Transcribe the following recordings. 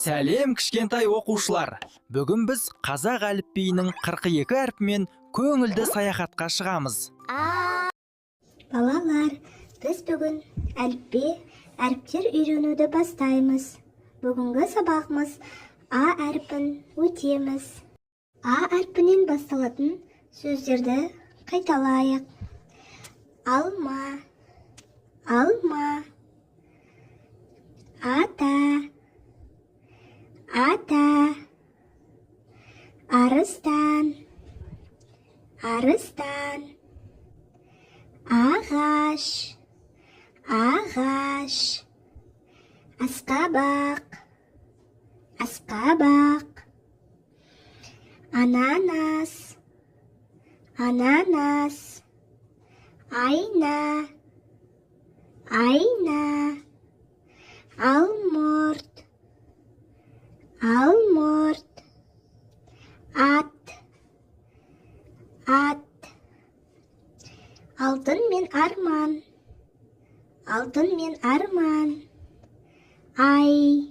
Сәлем кішкентай оқушылар. Бүгін біз қазақ әліпбиінің 42 әрпімен көңілді саяхатқа шығамыз. Балалар, біз бүгін әріптер үйренуді бастаймыз. Бүгінгі сабағымыз А әрпін өтеміз. А әрпінен басталатын сөздерді қайталайық. Алма, алма. Ата, ата. Арыстан, арыстан. Ағаш, ағаш. Асқабақ, асқабақ. Ананас, ананас. Айна, айна. Алмұрт, алмұрт. Ат, ат. Алтын мен арман, алтын мен арман. Ай,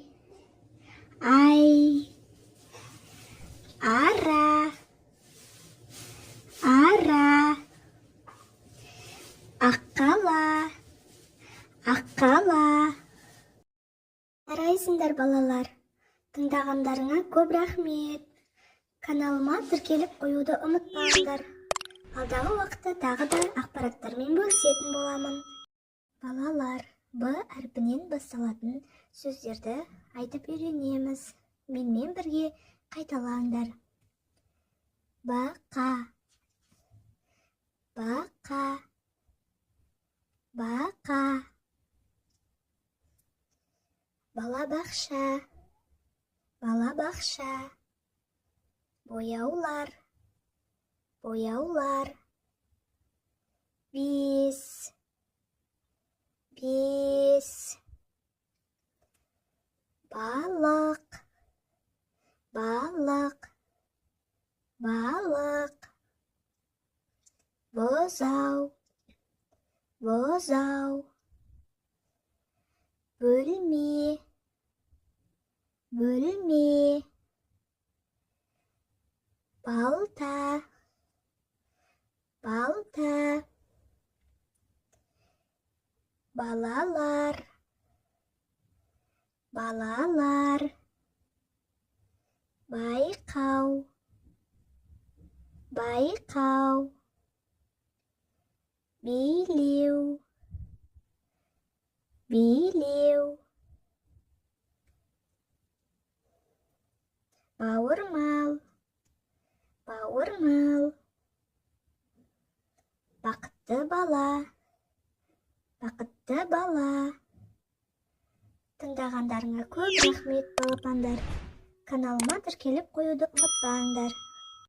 ай. Ара, ара. Аққала, аққала. Жарайсыңдар балалар, тыңдағандарыңа көп рахмет. Каналыма тіркеліп қоюды ұмытпаңдар. Алдағы уақытта тағы да ақпараттармен бөлісетін боламын. Балалар, Б әрпінен басталатын сөздерді айтып үйренеміз. Менімен бірге қайталаңдар. Бақа, бақа, бақа. Балабақша, балабақша. Бояулар, бояулар. Бес, бес. Балық, балық, балық. Бозау, бозау. Бөлме, бөлме. Балта, балта. Балалар, балалар. Байқау, байқау. Билеу, билеу. Бауырмал, бауырмал. Бақытты бала, бақытты бала. Тыңдағандарыңа көп рахмет балапандар. Каналыма тіркеліп қоюды ұмытпаңдар.